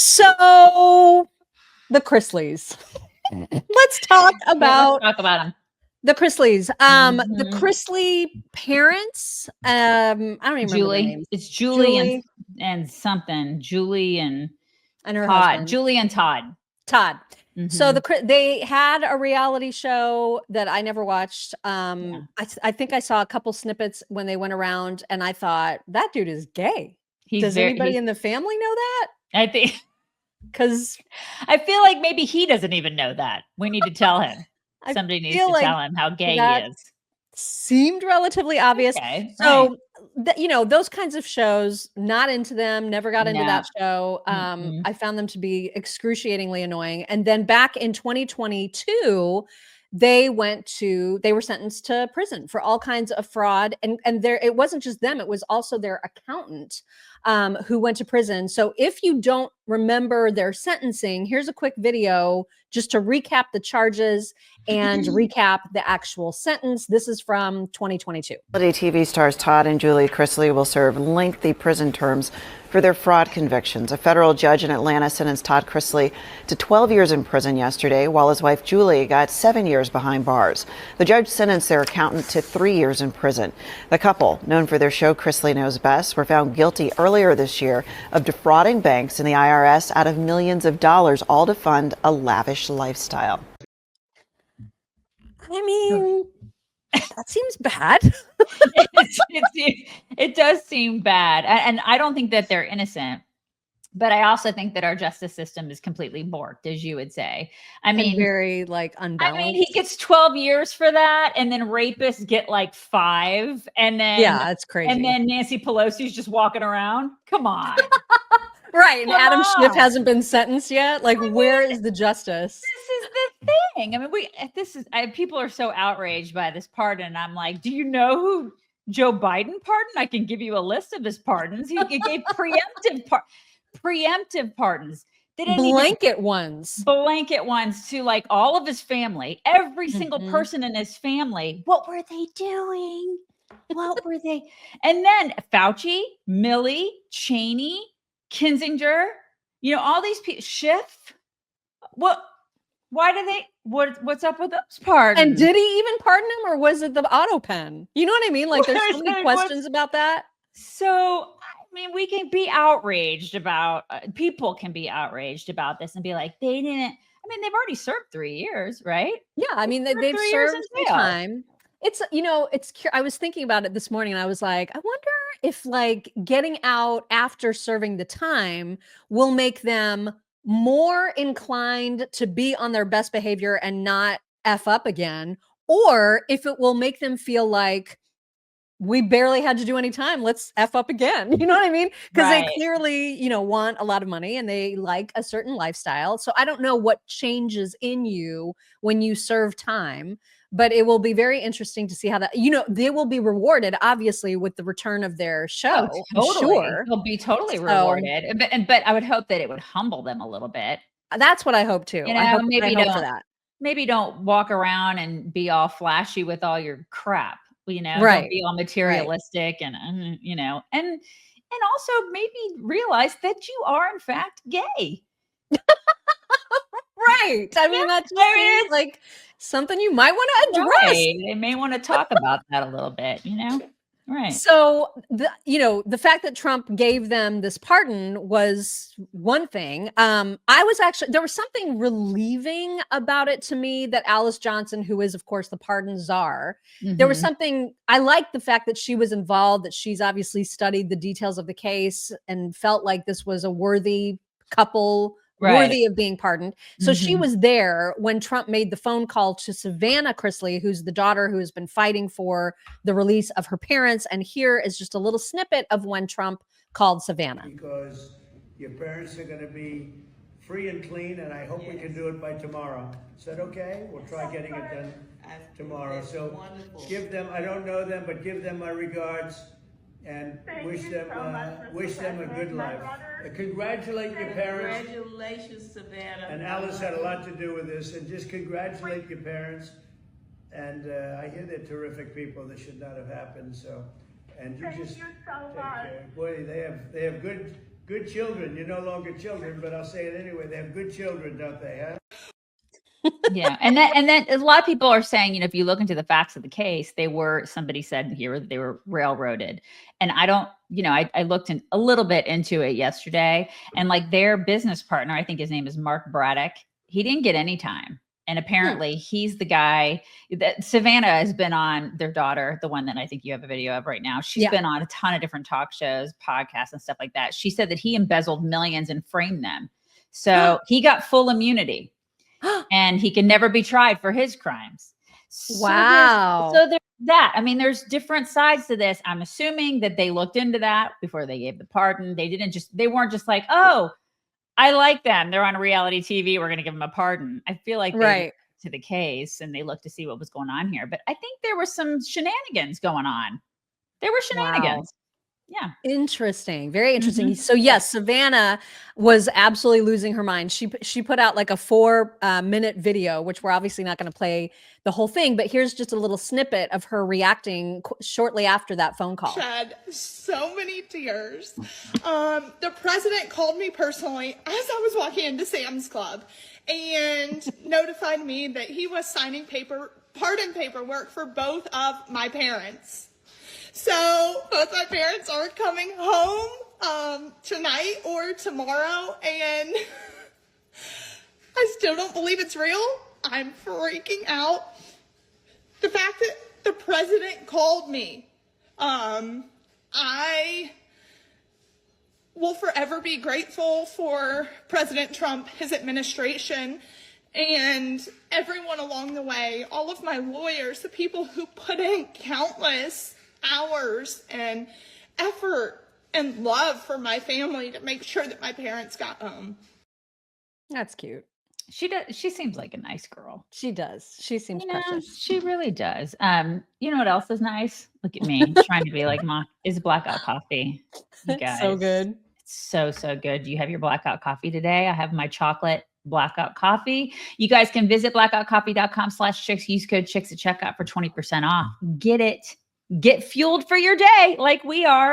So the Chrisleys. Let's talk about them. The Chrisleys. The Chrisley parents. I don't even remember their names. It's Julie. And something. Julie and her Todd. husband. Julie and Todd. So they had a reality show that I never watched. I think I saw a couple snippets when they went around, and I thought that dude is gay. Does anybody in the family know that? I think, because I feel like maybe he doesn't even know that. We need to tell him. Somebody needs to tell him how gay he is. Seemed relatively obvious. Okay, so, those kinds of shows, not into them, never got into that show. I found them to be excruciatingly annoying. And then back in 2022, they were sentenced to prison for all kinds of fraud. And it wasn't just them, it was also their accountant who went to prison. So if you don't remember their sentencing, here's a quick video just to recap the charges and recap the actual sentence. This is from 2022. TV stars Todd and Julie Chrisley will serve lengthy prison terms for their fraud convictions. A federal judge in Atlanta sentenced Todd Chrisley to 12 years in prison yesterday, while his wife Julie got 7 years behind bars. The judge sentenced their accountant to 3 years in prison. The couple, known for their show Chrisley Knows Best, were found guilty earlier this year of defrauding banks and the IRS out of millions of dollars, all to fund a lavish lifestyle. I mean, that seems bad. It does seem bad. And I don't think that they're innocent, but I also think that our justice system is completely borked, as you would say. I mean, very unbalanced. I mean, he gets 12 years for that, and then rapists get 5. And then that's crazy. And then Nancy Pelosi's just walking around. Come on. Right. And Adam Schiff hasn't been sentenced yet. Where is the justice? This is the thing. I mean, people are so outraged by this pardon. And I'm like, do you know who Joe Biden pardoned? I can give you a list of his pardons. He gave preemptive pardons. They didn't blanket ones to all of his family, every single person in his family. What were they doing? What were they? And then Fauci, Milley, Cheney, Kinzinger, all these people, Schiff. What's up with those pardons? And did he even pardon him, or was it the auto pen? You know what I mean? There's so many questions about that. So, I mean, we can be outraged about, people can be outraged about this and be like, they didn't, I mean, they've already served 3 years, right? Yeah. I mean, they've served some time. It's, I was thinking about it this morning, and I was like, I wonder if getting out after serving the time will make them more inclined to be on their best behavior and not F up again, or if it will make them feel like we barely had to do any time. Let's F up again. You know what I mean? Because they clearly, want a lot of money and they like a certain lifestyle. So I don't know what changes in you when you serve time, but it will be very interesting to see how that, they will be rewarded, obviously, with the return of their show. Oh, totally. Sure. They'll be totally rewarded. But I would hope that it would humble them a little bit. That's what I hope too. I hope for that. Maybe don't walk around and be all flashy with all your crap, Right. Don't be all materialistic and also maybe realize that you are in fact gay. Right. I mean, that just seems like something you might want to address. Right. They may want to talk about that a little bit, Right. So the fact that Trump gave them this pardon was one thing. There was something relieving about it to me that Alice Johnson, who is of course the pardon czar, there was something, I liked the fact that she was involved, that she's obviously studied the details of the case and felt like this was a worthy couple. Worthy of being pardoned. So she was there when Trump made the phone call to Savannah Chrisley, who's the daughter who has been fighting for the release of her parents. And here is just a little snippet of when Trump called Savannah. Because your parents are going to be free and clean, and I hope we can do it by tomorrow. Is that okay? We'll try getting it done tomorrow. So give them, I don't know them, but give them my regards. And wish them a good life. Congratulate your parents. Congratulations, Savannah. And Alice had a lot to do with this. And just congratulate your parents. And I hear they're terrific people. This should not have happened. So, and you Thank just you so take much. care. Boy, they have good good children. You're no longer children, but I'll say it anyway. They have good children, don't they, huh? Yeah. And then a lot of people are saying, if you look into the facts of the case, somebody said here they were railroaded. And I don't, I looked a little bit into it yesterday, and like their business partner, I think his name is Mark Braddock. He didn't get any time. And apparently he's the guy that Savannah has been on, their daughter, the one that I think you have a video of right now. She's been on a ton of different talk shows, podcasts, and stuff like that. She said that he embezzled millions and framed them. So he got full immunity. And he can never be tried for his crimes. Wow. So there's that. I mean, there's different sides to this. I'm assuming that they looked into that before they gave the pardon. They weren't just like, oh, I like them. They're on reality TV. We're going to give them a pardon. I feel like they looked to the case and they looked to see what was going on here. But I think there were some shenanigans going on. There were shenanigans. Wow. Yeah. Interesting. Very interesting. So yes, Savannah was absolutely losing her mind. She put out like a 4-minute video, which we're obviously not going to play the whole thing, but here's just a little snippet of her reacting shortly after that phone call. Shed so many tears. The president called me personally as I was walking into Sam's Club and notified me that he was signing pardon paperwork for both of my parents. So both my parents are coming home tonight or tomorrow, and I still don't believe it's real. I'm freaking out. The fact that the president called me, I will forever be grateful for President Trump, his administration, and everyone along the way, all of my lawyers, the people who put in countless hours and effort and love for my family to make sure that my parents got home. That's cute. She does. She seems like a nice girl. She does. She seems precious. She really does. You know what else is nice? Look at me trying to be like Mom. Is blackout coffee. You guys, so good. It's so good. Do you have your blackout coffee today? I have my chocolate blackout coffee. You guys can visit blackoutcoffee.com/chicks. Use code chicks at checkout for 20% off. Get it. Get fueled for your day like we are.